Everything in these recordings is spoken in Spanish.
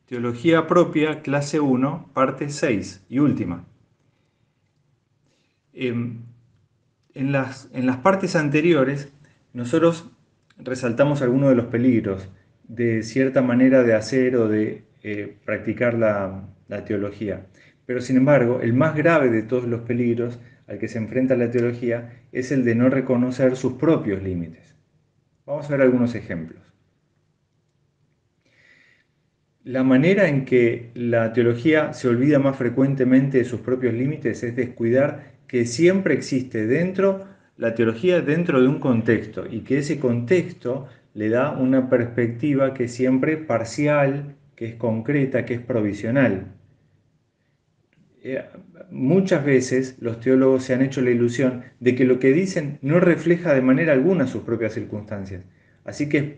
Teología propia, clase 1, parte 6 y última. Em, en las partes anteriores, nosotros resaltamos algunos de los peligros de cierta manera de hacer o de practicar la teología. Pero sin embargo, el más grave de todos los peligros al que se enfrenta la teología es el de no reconocer sus propios límites. Vamos a ver algunos ejemplos. La manera en que la teología se olvida más frecuentemente de sus propios límites es descuidar que siempre existe la teología dentro de un contexto y que ese contexto le da una perspectiva que es siempre parcial, que es concreta, que es provisional. Eh, Muchas veces los teólogos se han hecho la ilusión de que lo que dicen no refleja de manera alguna sus propias circunstancias, así que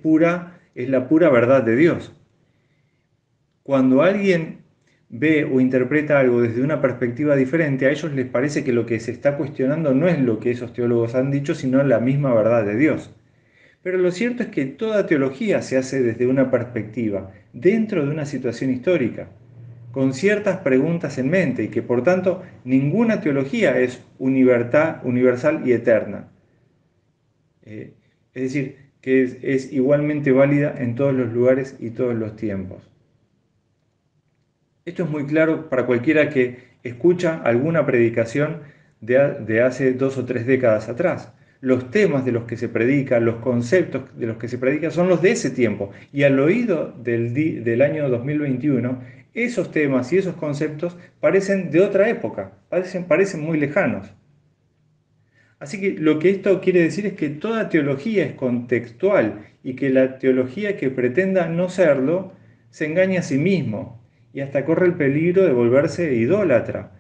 es la pura verdad de Dios. Cuando alguien ve o interpreta algo desde una perspectiva diferente, a ellos les parece que lo que se está cuestionando no es lo que esos teólogos han dicho, sino la misma verdad de Dios. Pero lo cierto es que toda teología se hace desde una perspectiva, dentro de una situación histórica, con ciertas preguntas en mente, y que por tanto ninguna teología es universal y eterna. Es decir, que es igualmente válida en todos los lugares y todos los tiempos. Esto es muy claro para cualquiera que escucha alguna predicación de hace 2 o 3 décadas atrás. Los temas de los que se predica, los conceptos de los que se predica son los de ese tiempo. Y al oído del año 2021, esos temas y esos conceptos parecen de otra época, parecen muy lejanos. Así que lo que esto quiere decir es que toda teología es contextual y que la teología que pretenda no serlo se engaña a sí mismo y hasta corre el peligro de volverse idólatra,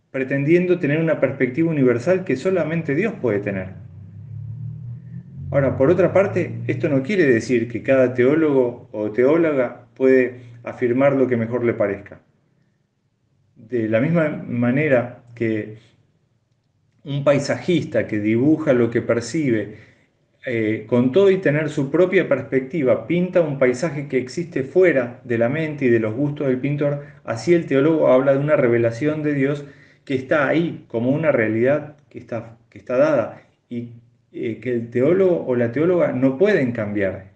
pretendiendo tener una perspectiva universal que solamente Dios puede tener. Ahora, por otra parte, esto no quiere decir que cada teólogo o teóloga puede afirmar lo que mejor le parezca. De la misma manera que un paisajista que dibuja lo que percibe, con todo y tener su propia perspectiva, pinta un paisaje que existe fuera de la mente y de los gustos del pintor, así el teólogo habla de una revelación de Dios que está ahí, como una realidad que está dada, y que el teólogo o la teóloga no pueden cambiar.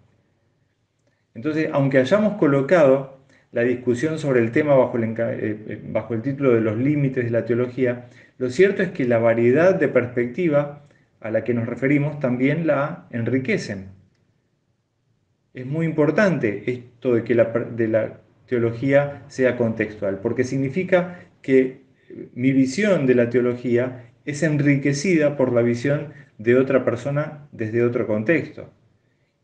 Entonces, aunque hayamos colocado la discusión sobre el tema bajo el título de los límites de la teología, lo cierto es que la variedad de perspectiva a la que nos referimos también la enriquecen. Es muy importante esto de la teología sea contextual, porque significa que mi visión de la teología es enriquecida por la visión de otra persona desde otro contexto.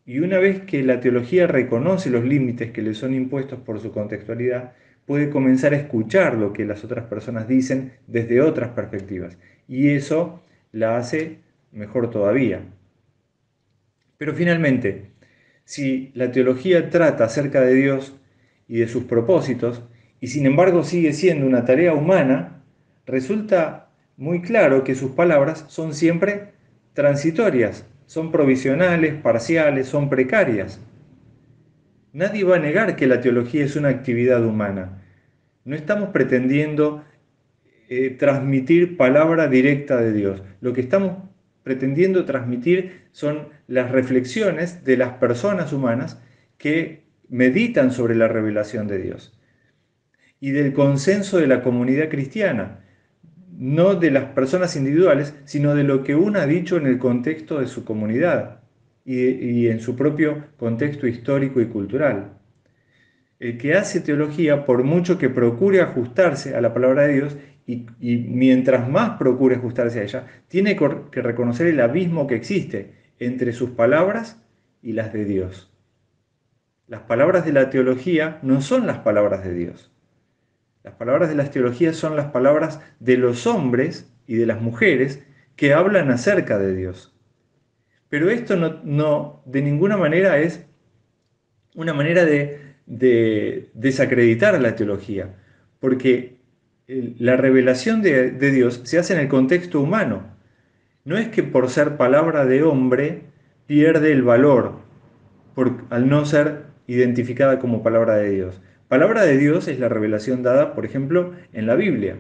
Y una vez que la teología reconoce los límites que le son impuestos por su contextualidad, puede comenzar a escuchar lo que las otras personas dicen desde otras perspectivas. Y eso la hace mejor todavía. Pero finalmente, si la teología trata acerca de Dios y de sus propósitos, y sin embargo sigue siendo una tarea humana, resulta muy claro que sus palabras son siempre transitorias, son provisionales, parciales, son precarias. Nadie va a negar que la teología es una actividad humana. No estamos pretendiendo transmitir palabra directa de Dios. Lo que estamos pretendiendo transmitir son las reflexiones de las personas humanas que meditan sobre la revelación de Dios y del consenso de la comunidad cristiana, no de las personas individuales, sino de lo que uno ha dicho en el contexto de su comunidad y en su propio contexto histórico y cultural. El que hace teología, por mucho que procure ajustarse a la palabra de Dios, y mientras más procure ajustarse a ella, tiene que reconocer el abismo que existe entre sus palabras y las de Dios. Las palabras de la teología no son las palabras de Dios. Las palabras de las teologías son las palabras de los hombres y de las mujeres que hablan acerca de Dios. Pero esto no de ninguna manera es una manera de desacreditar la teología, porque la revelación de Dios se hace en el contexto humano. No es que por ser palabra de hombre pierde el valor al no ser identificada como palabra de Dios. Palabra de Dios es la revelación dada, por ejemplo, en la Biblia.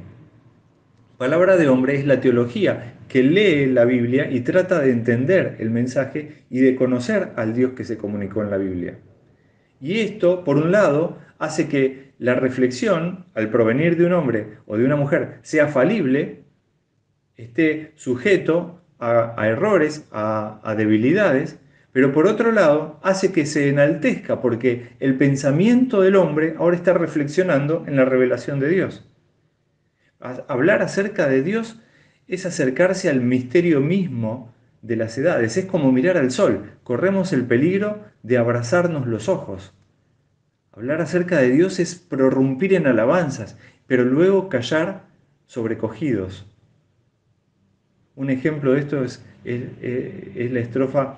Palabra de hombre es la teología que lee la Biblia y trata de entender el mensaje y de conocer al Dios que se comunicó en la Biblia. Y esto, por un lado, hace que la reflexión, al provenir de un hombre o de una mujer, sea falible, esté sujeto a errores, a debilidades, pero por otro lado hace que se enaltezca porque el pensamiento del hombre ahora está reflexionando en la revelación de Dios. Hablar acerca de Dios es acercarse al misterio mismo de las edades, es como mirar al sol, corremos el peligro de abrazarnos los ojos. Hablar acerca de Dios es prorrumpir en alabanzas, pero luego callar sobrecogidos. Un ejemplo de esto es la estrofa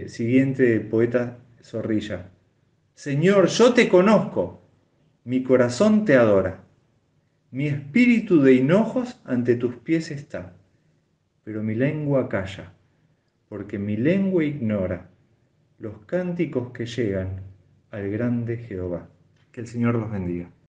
siguiente del poeta Zorrilla. Señor, yo te conozco, mi corazón te adora, mi espíritu de hinojos ante tus pies está, pero mi lengua calla, porque mi lengua ignora los cánticos que llegan al grande Jehová. Que el Señor los bendiga.